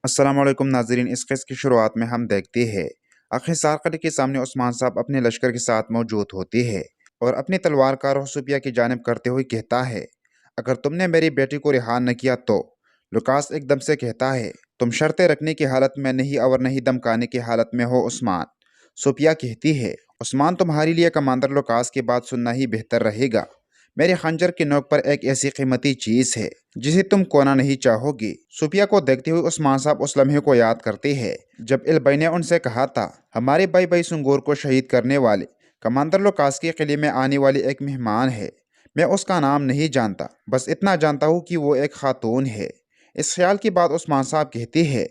السلام علیکم ناظرین، اس قسط کی شروعات میں ہم دیکھتے ہیں آخر سار قلعے کے سامنے عثمان صاحب اپنے لشکر کے ساتھ موجود ہوتے ہیں اور اپنی تلوار کا رخ صوفیہ کی جانب کرتے ہوئے کہتا ہے، اگر تم نے میری بیٹی کو رہا نہ کیا تو لوکاس ایک دم سے کہتا ہے، تم شرطیں رکھنے کی حالت میں نہیں اور نہیں دمکانے کی حالت میں ہو عثمان۔ صوفیہ کہتی ہے، عثمان تمہارے لیے کمانڈر لوکاس کی بات سننا ہی بہتر رہے گا۔ میرے خنجر کی نوک پر ایک ایسی قیمتی چیز ہے جسے تم کونا نہیں چاہو گی۔ صوفیہ کو دیکھتے ہوئے عثمان صاحب اس لمحے کو یاد کرتے ہیں جب البئی نے ان سے کہا تھا، ہمارے بھائی بھائی سنگور کو شہید کرنے والے کمانڈر لوکاس کے قلعے میں آنے والی ایک مہمان ہے۔ میں اس کا نام نہیں جانتا، بس اتنا جانتا ہوں کہ وہ ایک خاتون ہے۔ اس خیال کی بات عثمان صاحب کہتی ہے،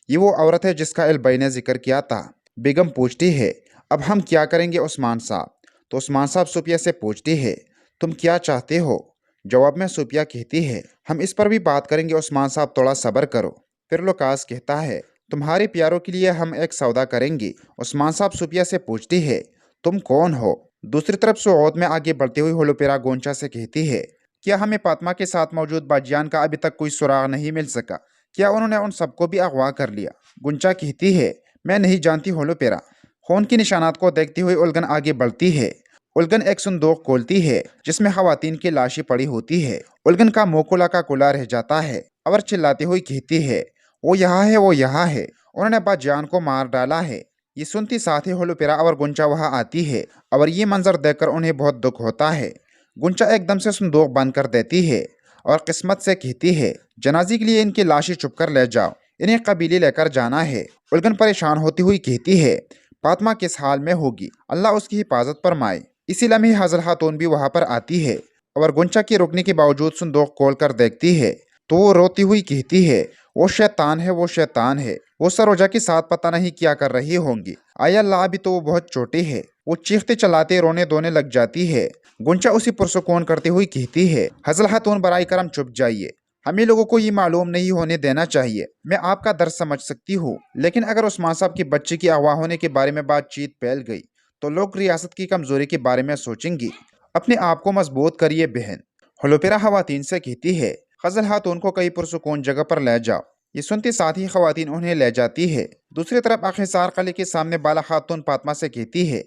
یہ وہ عورت ہے جس کا البئی نے ذکر کیا تھا۔ بیگم پوچھتی ہے، اب ہم کیا کریں گے عثمان صاحب؟ تو عثمان صاحب صوفیہ سے پوچھتی ہے، تم کیا چاہتے ہو؟ جواب میں صوفیہ کہتی ہے، ہم اس پر بھی بات کریں گے عثمان صاحب، تھوڑا صبر کرو۔ پھر لوکاس کہتا ہے، تمہارے پیاروں کے لیے ہم ایک سودا کریں گے۔ عثمان صاحب صوفیہ سے پوچھتی ہے، تم کون ہو؟ دوسری طرف سعود میں آگے بڑھتے ہوئے ہولوپیرا گونچا سے کہتی ہے، کیا ہمیں فاطمہ کے ساتھ موجود باجیان کا ابھی تک کوئی سراغ نہیں مل سکا؟ کیا انہوں نے ان سب کو بھی اغوا کر لیا؟ گونچا کہتی ہے، میں نہیں جانتی ہولوپیرا۔ خون کے نشانات کو دیکھتے ہوئے الگن آگے بڑھتی ہے۔ الگن ایک صندوق کھولتی ہے جس میں خواتین کی لاشیں پڑی ہوتی ہے۔ الگن کا موکولا کا کولا رہ جاتا ہے اور چلاتے ہوئی کہتی ہے، وہ یہاں ہے، وہ یہاں ہے، انہوں نے باجیان کو مار ڈالا ہے۔ یہ سنتی ساتھ ہی ہولوپیرا اور گونچا وہاں آتی ہے اور یہ منظر دیکھ کر انہیں بہت دکھ ہوتا ہے۔ گونچا ایک دم سے صندوق بند کر دیتی ہے اور قسمت سے کہتی ہے، جنازے کے لیے ان کی لاشیں چھپ کر لے جاؤ، انہیں قبیلے لے کر جانا ہے۔ الگن پریشان ہوتی ہوئی کہتی ہے، فاطمہ کس حال میں ہوگی، اللہ اس کی حفاظت فرمائے۔ اسی لمحے حضل خاتون بھی وہاں پر آتی ہے اور گونچا کے رکنے کے باوجود صندوق کھول کر دیکھتی ہے تو وہ روتی ہوئی کہتی ہے، وہ شیطان ہے، وہ شیطان ہے، وہ سروجا کے ساتھ پتہ نہیں کیا کر رہی ہوں گی، آیا اللہ، ابھی تو وہ بہت چھوٹی ہے۔ وہ چیختے چلاتے رونے دھونے لگ جاتی ہے۔ گونچا اسے پرسکون کرتے ہوئی کہتی ہے، حضل خاتون برائے کرم چپ جائیے، ہمیں لوگوں کو یہ معلوم نہیں ہونے دینا چاہیے۔ میں آپ کا درد سمجھ سکتی ہوں، لیکن اگر عثمان صاحب کی بچے کی اغوا ہونے کے بارے میں بات چیت پھیل گئی تو لوگ ریاست کی کمزوری کے بارے میں سوچیں گی۔ اپنے آپ کو مضبوط کریے بہن۔ ہولوپیرا خواتین سے کہتی ہے، حضل خاتون کو کئی پرسکون جگہ پر لے جاؤ۔ یہ سنتے ساتھ ہی خواتین انہیں لے جاتی ہے۔ دوسری طرف آخر قلعے کے سامنے بالا خاتون فاطمہ سے کہتی ہے،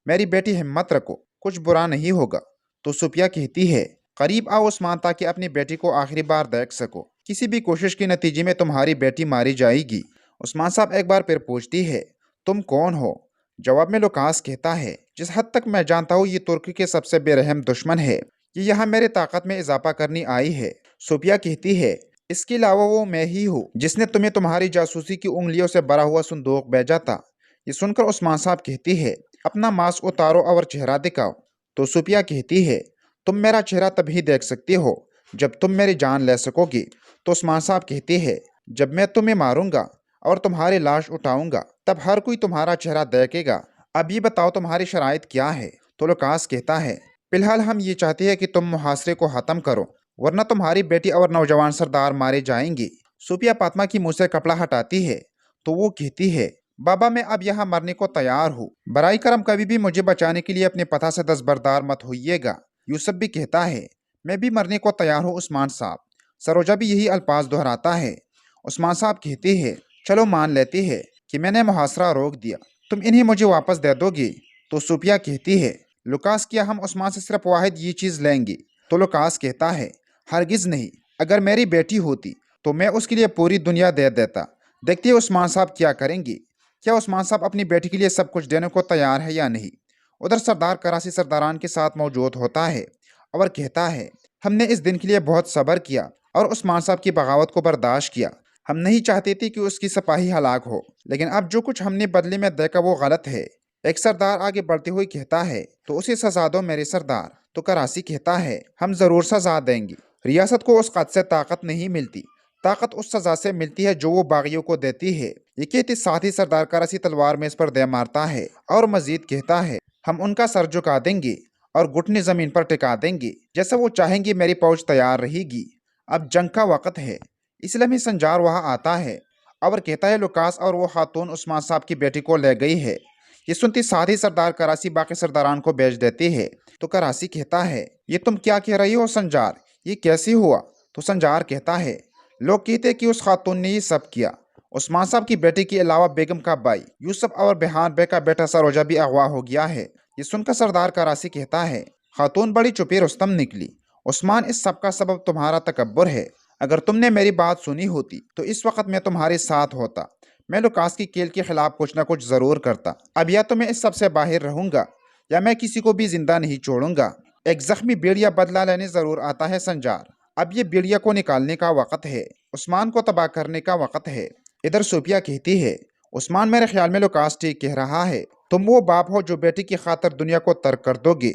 میری بیٹی ہمت رکھو، کچھ برا نہیں ہوگا۔ تو صوفیہ کہتی ہے، قریب آؤ عثمان تاکہ اپنی بیٹی کو آخری بار دیکھ سکو، کسی بھی کوشش کے نتیجے میں تمہاری بیٹی ماری جائے گی۔ عثمان صاحب ایک بار پھر پوچھتی ہے، تم کون ہو؟ جواب میں لوکاس کہتا ہے، جس حد تک میں جانتا ہوں یہ ترکی کے سب سے بے رحم دشمن ہے، یہ یہاں میرے طاقت میں اضافہ کرنی آئی ہے۔ صوفیہ کہتی ہے، اس کے علاوہ وہ میں ہی ہوں جس نے تمہیں تمہاری جاسوسی کی انگلیوں سے بھرا ہوا صندوق بھیجا تھا۔ یہ سن کر عثمان صاحب کہتی ہے، اپنا ماسک اتارو اور چہرہ دکھاؤ۔ تو صوفیہ کہتی ہے، تم میرا چہرہ تبھی دیکھ سکتی ہو جب تم میری جان لے سکو گی۔ تو عثمان صاحب کہتی ہے، جب میں تمہیں ماروں گا اور تمہاری لاش اٹھاؤں گا تب ہر کوئی تمہارا چہرہ دیکھے گا۔ اب یہ بتاؤ تمہاری شرائط کیا ہے؟ تو لوکاس کہتا ہے، فی الحال ہم یہ چاہتے ہیں کہ تم محاصرے کو ختم کرو، ورنہ تمہاری بیٹی اور نوجوان سردار مارے جائیں گے۔ صوفیہ فاطمہ کی منہ سے کپڑا ہٹاتی ہے تو وہ کہتی ہے، بابا میں اب یہاں مرنے کو تیار ہوں، برائے کرم کبھی بھی مجھے بچانے کے لیے اپنے پتہ سے دستبردار مت ہوئیے گا۔ یوسف بھی کہتا ہے، میں بھی مرنے کو تیار ہوں عثمان صاحب۔ سروجا بھی یہی الفاظ دہراتا ہے۔ عثمان صاحب کہتی ہے، چلو مان لیتی ہے کہ میں نے محاصرہ روک دیا، تم انہیں مجھے واپس دے دو گی؟ تو صوفیہ کہتی ہے، لوکاس، کیا ہم عثمان سے صرف واحد یہ چیز لیں گے؟ تو لوکاس کہتا ہے، ہرگز نہیں، اگر میری بیٹی ہوتی تو میں اس کے لیے پوری دنیا دے دیتا۔ دیکھتے ہیں عثمان صاحب کیا کریں گے۔ کیا عثمان صاحب اپنی بیٹی کے لیے سب کچھ دینے کو تیار ہے یا نہیں؟ ادھر سردار کراسی سرداران کے ساتھ موجود ہوتا ہے اور کہتا ہے، ہم نے اس دن کے لیے بہت صبر کیا اور عثمان صاحب کی بغاوت کو برداشت کیا۔ ہم نہیں چاہتے تھے کہ اس کی سپاہی ہلاک ہو، لیکن اب جو کچھ ہم نے بدلے میں دیکھا وہ غلط ہے۔ ایک سردار آگے بڑھتے ہوئے کہتا ہے، تو اسے سزا دو میرے سردار۔ تو کراسی کہتا ہے، ہم ضرور سزا دیں گے۔ ریاست کو اس قد سے طاقت نہیں ملتی، طاقت اس سزا سے ملتی ہے جو وہ باغیوں کو دیتی ہے۔ یہ کہتے ساتھ ہی سردار کراسی تلوار میں اس پر دے مارتا ہے اور مزید کہتا ہے، ہم ان کا سر جھکا دیں گے اور گھٹنے زمین پر ٹکا دیں گے، جیسا وہ چاہیں گے میری فوج تیار رہے گی۔ اب جنگ کا وقت ہے۔ اس لمحے سنجار وہاں آتا ہے اور کہتا ہے، لوکاس اور وہ خاتون عثمان صاحب کی بیٹی کو لے گئی ہے۔ یہ سنتی ساتھ ہی سردار کراسی باقی سرداران کو بھیج دیتی ہے۔ تو کراسی کہتا ہے، یہ تم کیا کہہ رہی ہو سنجار، یہ کیسے ہوا؟ تو سنجار کہتا ہے، لوگ کہتے کہ اس خاتون نے یہ سب کیا، عثمان صاحب کی بیٹی کے علاوہ بیگم کا بھائی یوسف اور بہان بے کا بیٹا سروجہ بھی اغوا ہو گیا ہے۔ یہ سن کر سردار کراسی کہتا ہے، خاتون بڑی چپی رستم نکلی۔ عثمان، اس سب کا سبب تمہارا تکبر ہے۔ اگر تم نے میری بات سنی ہوتی تو اس وقت میں تمہارے ساتھ ہوتا، میں لوکاس کی کیل کے خلاف کچھ نہ کچھ ضرور کرتا۔ اب یا تو میں اس سب سے باہر رہوں گا یا میں کسی کو بھی زندہ نہیں چھوڑوں گا۔ ایک زخمی بیڑیا بدلہ لینے ضرور آتا ہے سنجار۔ اب یہ بیڑیا کو نکالنے کا وقت ہے، عثمان کو تباہ کرنے کا وقت ہے۔ ادھر صوفیہ کہتی ہے، عثمان میرے خیال میں لوکاس ٹھیک کہہ رہا ہے۔ تم وہ باپ ہو جو بیٹی کی خاطر دنیا کو ترک کر دو گے۔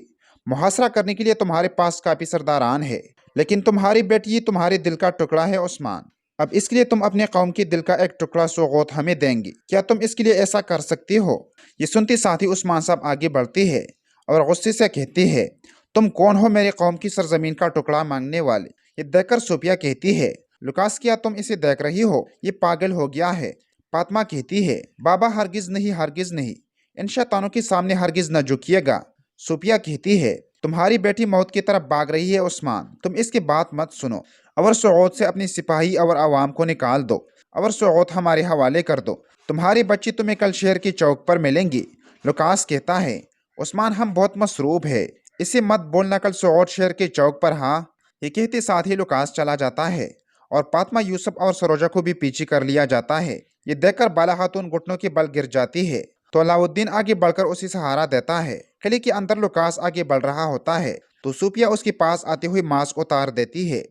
محاصرہ کرنے کے لیے تمہارے پاس کافی سرداران ہے، لیکن تمہاری بیٹی تمہارے دل کا ٹکڑا ہے عثمان۔ اب اس کے لیے تم اپنے قوم کے دل کا ایک ٹکڑا سوغوت ہمیں دیں گی، کیا تم اس کے لیے ایسا کر سکتی ہو؟ یہ سنتی ساتھ ہی عثمان صاحب آگے بڑھتی ہے اور غصے سے کہتی ہے، تم کون ہو میرے قوم کی سرزمین کا ٹکڑا مانگنے والے؟ یہ دیکھ کر صوفیہ کہتی ہے، لوکاس کیا تم اسے دیکھ رہی ہو؟ یہ پاگل ہو گیا ہے۔ فاطمہ کہتی ہے، بابا ہرگز نہیں، ہرگز نہیں، ان شیطانوں کے سامنے ہرگز نہ جھکیے گا۔ صوفیہ کہتی ہے، تمہاری بیٹی موت کی طرف بھاگ رہی ہے عثمان، تم اس کی بات مت سنو، اور سعود سے اپنی سپاہی اور عوام کو نکال دو، اور سعود ہمارے حوالے کر دو۔ تمہاری بچی تمہیں کل شہر کی چوک پر ملیں گی۔ لوکاس کہتا ہے، عثمان ہم بہت مصروف ہے، اسے مت بولنا کل سعود شہر کے چوک پر، ہاں؟ یہ کہتے ساتھ ہی لوکاس چلا جاتا ہے اور فاطمہ، یوسف اور سروجہ کو بھی پیچھے کر لیا جاتا ہے۔ یہ دیکھ کر بالا خاتون گھٹنوں کے بل گر جاتی ہے تو علاؤالدین آگے بڑھ کر اسے سہارا دیتا ہے۔ قلعے کے اندر لوکاس آگے بڑھ رہا ہوتا ہے تو صوفیہ اس کے پاس آتے ہوئے ماسک اتار دیتی ہے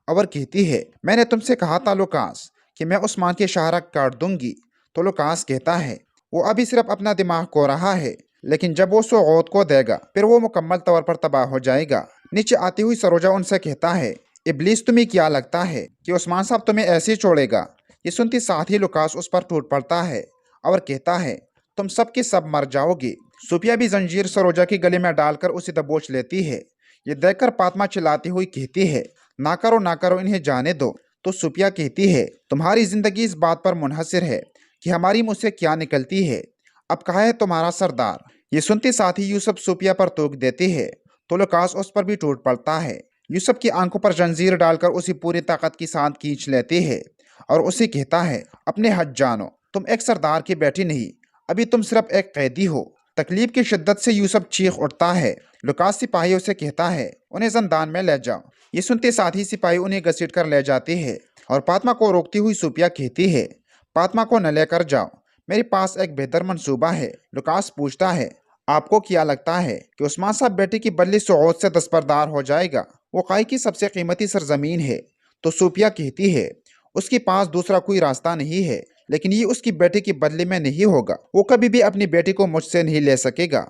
اور کہتی ہے، میں نے تم سے کہا تھا لوکاس کہ میں عثمان کے شہرہ کاٹ دوں گی۔ تو لوکاس کہتا ہے، وہ ابھی صرف اپنا دماغ کو رہا ہے، لیکن جب وہ سوغوت کو دے گا پھر وہ مکمل طور پر تباہ ہو جائے گا۔ نیچے آتی ہوئی سروجہ ان سے کہتا ہے، ابلیس تمہیں کیا لگتا ہے کہ عثمان صاحب تمہیں ایسے چھوڑے گا؟ یہ سنتی ساتھ ہی لوکاس اس پر ٹوٹ پڑتا ہے اور کہتا ہے، تم سب کے سب مر جاؤ گے۔ صوفیہ بھی زنجیر سروجہ کے گلے میں ڈال کر اسے دبوچ لیتی ہے۔ یہ دیکھ کر فاطمہ چلاتی ہوئی کہتی ہے، نہ کرو نہ کرو، انہیں جانے دو۔ تو صوفیہ کہتی ہے، تمہاری زندگی اس بات پر منحصر ہے کہ ہماری منہ سے کیا نکلتی ہے۔ اب کہا ہے تمہارا سردار؟ یہ سنتی ساتھ ہی یوسف صوفیہ پر توک دیتی ہے تو لوکاس اس پر بھی ٹوٹ پڑتا ہے۔ یوسف کی آنکھوں پر زنجیر ڈال کر اسے پوری طاقت کے ساتھ کھینچ لیتی ہے اور اسے کہتا ہے، اپنے حد جانو، تم ایک سردار کی بیٹی نہیں، ابھی تم صرف ایک قیدی ہو۔ تکلیف کی شدت سے یوسف چیخ اٹھتا ہے۔ لوکاس سپاہیوں سے کہتا ہے، انہیں زندان میں لے جاؤ۔ یہ سنتے ساتھ ہی سپاہی انہیں گھسیٹ کر لے جاتے ہیں اور فاطمہ کو روکتی ہوئی صوفیہ کہتی ہے، فاطمہ کو نہ لے کر جاؤ، میرے پاس ایک بہتر منصوبہ ہے۔ لوکاس پوچھتا ہے، آپ کو کیا لگتا ہے کہ عثمان صاحب بیٹے کی بدلے سعود سے دستبردار ہو جائے گا؟ وہ قائد کی سب سے قیمتی سرزمین ہے۔ تو صوفیہ کہتی ہے، اس کے پاس دوسرا کوئی راستہ نہیں ہے، لیکن یہ اس کی بیٹی کے بدلے میں نہیں ہوگا، وہ کبھی بھی اپنی بیٹی کو مجھ سے نہیں لے سکے گا۔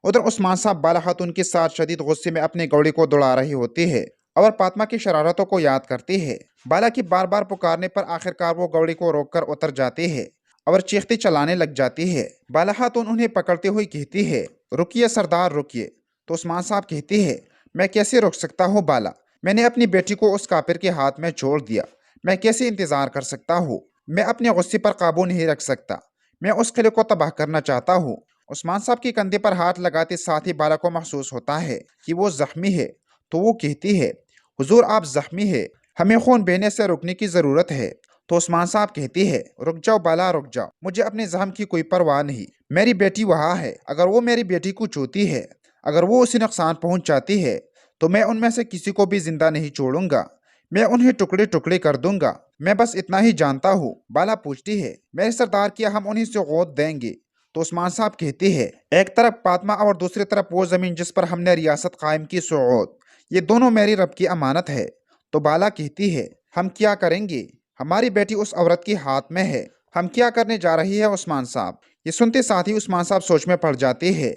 ادھر عثمان صاحب بالا خاتون کے ساتھ شدید غصے میں اپنے گوڑے کو دوڑا رہی ہوتی ہے اور فاطمہ کی شرارتوں کو یاد کرتی ہے۔ بالا کی بار بار پکارنے پر آخرکار وہ گوڑے کو روک کر اتر جاتی ہے اور چیختے چلانے لگ جاتی ہے۔ بالا خاتون انہیں پکڑتے ہوئے کہتی ہے، رکیے سردار رکیے۔ تو عثمان صاحب کہتی ہے، میں کیسے روک سکتا ہوں بالا؟ میں نے اپنی بیٹی کو اس کافر کے ہاتھ میں چھوڑ دیا، میں کیسے انتظار کر سکتا ہوں؟ میں اپنے غصے پر قابو نہیں رکھ سکتا، میں اس قلعے کو تباہ کرنا چاہتا ہوں۔ عثمان صاحب کے کندھے پر ہاتھ لگاتے ساتھ ہی بالا کو محسوس ہوتا ہے کہ وہ زخمی ہے تو وہ کہتی ہے، حضور آپ زخمی ہے، ہمیں خون بہنے سے روکنے کی ضرورت ہے۔ تو عثمان صاحب کہتی ہے، رک جاؤ بالا رک جاؤ، مجھے اپنے زخم کی کوئی پرواہ نہیں، میری بیٹی وہاں ہے، اگر وہ میری بیٹی کو چھوتی ہے، اگر وہ اسے نقصان پہنچاتی ہے تو میں ان میں سے کسی کو بھی زندہ نہیں چھوڑوں گا، میں انہیں ٹکڑے ٹکڑے کر دوں گا، میں بس اتنا ہی جانتا ہوں۔ بالا پوچھتی ہے، میرے سردار کیا ہم انہیں سعود دیں گے؟ تو عثمان صاحب کہتی ہے، ایک طرف فاطمہ اور دوسری طرف وہ زمین جس پر ہم نے ریاست قائم کی سعود، یہ دونوں میری رب کی امانت ہے۔ تو بالا کہتی ہے، ہم کیا کریں گے؟ ہماری بیٹی اس عورت کے ہاتھ میں ہے، ہم کیا کرنے جا رہی ہے عثمان صاحب؟ یہ سنتے ساتھ ہی عثمان صاحب سوچ میں پڑ جاتے ہیں۔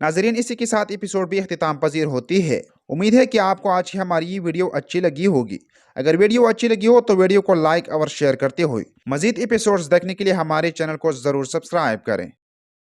ناظرین، اسی کے ساتھ ایپیسوڈ بھی اختتام پذیر ہوتی ہے۔ امید ہے کہ آپ کو آج کی ہماری یہ ویڈیو اچھی لگی ہوگی۔ اگر ویڈیو اچھی لگی ہو تو ویڈیو کو لائک اور شیئر کرتے ہوئے مزید ایپیسوڈز دیکھنے کے لیے ہمارے چینل کو ضرور سبسکرائب کریں۔